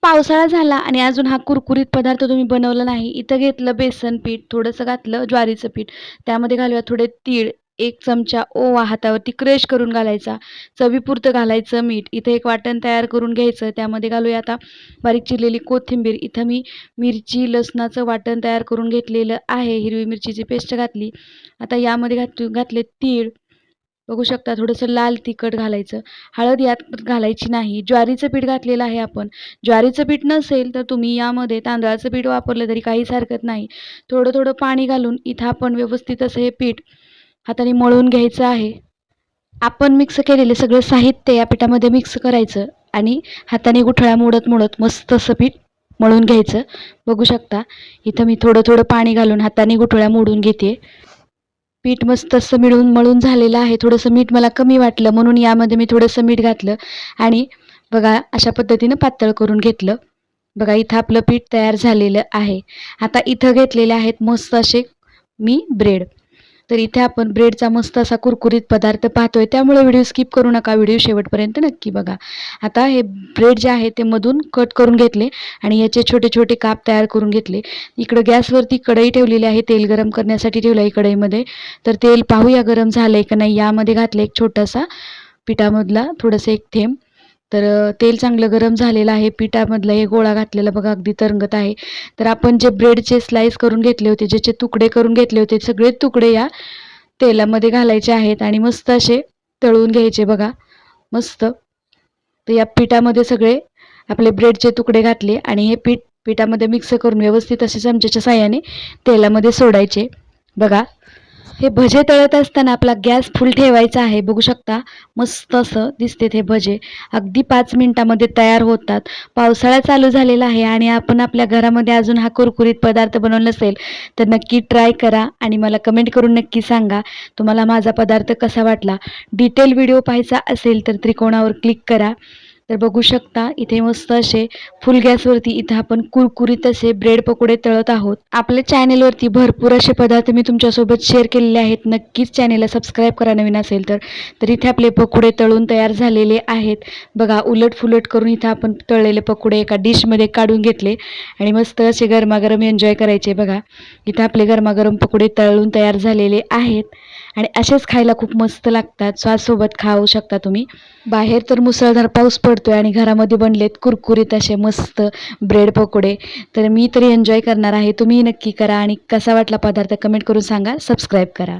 पावसाळा झाला आणि अजून हा कुरकुरीत पदार्थ तुम्ही बनवला नाही. इथं घेतलं बेसन पीठ, थोडंसं घातलं ज्वारीचं पीठ. त्यामध्ये घालूया थोडे तीळ, 1 चमचा ओवा हातावरती क्रश करून घालायचा. चवीपुरतं घालायचं मीठ. इथं एक वाटण तयार करून घ्यायचं. त्यामध्ये घालूया आता बारीक चिरलेली कोथिंबीर. इथं मी मिरची, लसणाचं वाटण तयार करून घेतलेलं आहे. हिरवी मिरचीची पेस्ट घातली. आता यामध्ये घातले तीळ. बघू शकता थोडंसं लाल तिखट घालायचं. हळद यात घालायची नाही. ज्वारीचं पीठ घातलेलं आहे आपण. ज्वारीचं पीठ नसेल तर तुम्ही यामध्ये तांदळाचं पीठ वापरलं तरी काहीच हरकत नाही. थोडं-थोडं पाणी घालून इथं आपण व्यवस्थित असं हे पीठ हाताने मळून घ्यायचं आहे. आपण मिक्स केलेले सगळं साहित्य या पिठामध्ये मिक्स करायचं आणि हाताने गुठळ्या मोडत-मोडत मस्त असं पीठ मळून घ्यायचं. बघू शकता इथं मी थोडं-थोडं पाणी घालून हाताने गुठळ्या मोडून घेते. पीठ मस्त असं मळून झालेलं आहे. थोडंसं मीठ मला कमी वाटलं म्हणून यामध्ये मी थोडंसं मीठ घातलं आणि बघा अशा पद्धतीनं पातळ करून घेतलं. बघा इथं आपलं पीठ तयार झालेलं आहे. आता इथं घेतलेले आहेत मस्त असे मी ब्रेड. तर इथे आपण ब्रेडचा मस्त असा कुरकुरीत पदार्थ पाहतोय. त्यामुळे व्हिडिओ स्किप करू नका. व्हिडिओ शेवटपर्यंत नक्की बघा. आता हे ब्रेड जे आहे ते मधून कट करून घेतले आणि याचे छोटे-छोटे काप तयार करून घेतले. इकडं गॅसवरती कढई ठेवलेली आहे. तेल गरम करण्यासाठी ठेवलं आहे कढईमध्ये. तर तेल पाहूया गरम झालंय का नाही. यामध्ये घातलं एक छोटासा पिठामधला थोडंसं एक थेंब. तर तेल चांगलं गरम झालेलं आहे. पिठामधला हे गोळा घातलेला बघा अगदी तरंगत आहे. तर आपण जे ब्रेडचे स्लाइस करून घेतले होते, ज्याचे तुकडे करून घेतले होते, सगळे तुकडे या तेलामध्ये घालायचे आहेत आणि मस्त असे तळून घ्यायचे बघा मस्त. तर या पिठामध्ये सगळे आपले ब्रेडचे तुकडे घातले आणि हे पिठामध्ये मिक्स करून व्यवस्थित असे चमच्याच्या साहाय्याने तेलामध्ये सोडायचे. बघा हे भजे तळत असताना आपला गॅस फुल ठेवायचा आहे. बघू शकता मस्त असं दिसते हे भजे. अगदी 5 मिनिटामध्ये तयार होतात. पावसाळा चालू झालेला आहे आणि आपण आपल्या घरामध्ये अजून हा कुरकुरीत पदार्थ बनवला नसेल तर नक्की ट्राय करा आणि मला कमेंट करून नक्की सांगा तुम्हाला माझा पदार्थ कसा वाटला. डिटेल व्हिडिओ पाहायचा असेल तर त्रिकोणावर क्लिक करा. तर बघू शकता इथे मस्त असे फुल गॅसवरती इथं आपण कुरकुरीत असे ब्रेड पकोडे तळत आहोत. आपल्या चॅनेलवरती भरपूर असे पदार्थ मी तुमच्यासोबत शेअर केलेले आहेत. नक्कीच चॅनेलला सबस्क्राईब करा नवीन असेल तर इथे आपले पकोडे तळून तयार झालेले आहेत. बघा उलट-फुलट करून इथं आपण तळलेले पकोडे एका डिशमध्ये काढून घेतले आणि मस्त असे गरमागरम एन्जॉय करायचे. बघा इथं आपले गरमागरम पकोडे तळून तयार झालेले आहेत आणि असेच खायला खूप मस्त लागतात. सॉससोबत खाऊ शकता तुम्ही. बाहेर तर मुसळधार पाऊस पडतोय आणि घरामध्ये बनलेत कुरकुरीत असे मस्त ब्रेड पकोडे. तर मी तरी एन्जॉय करणार आहे. तुम्ही नक्की करा आणि कसा वाटला पदार्थ कमेंट करून सांगा. सबस्क्राईब करा.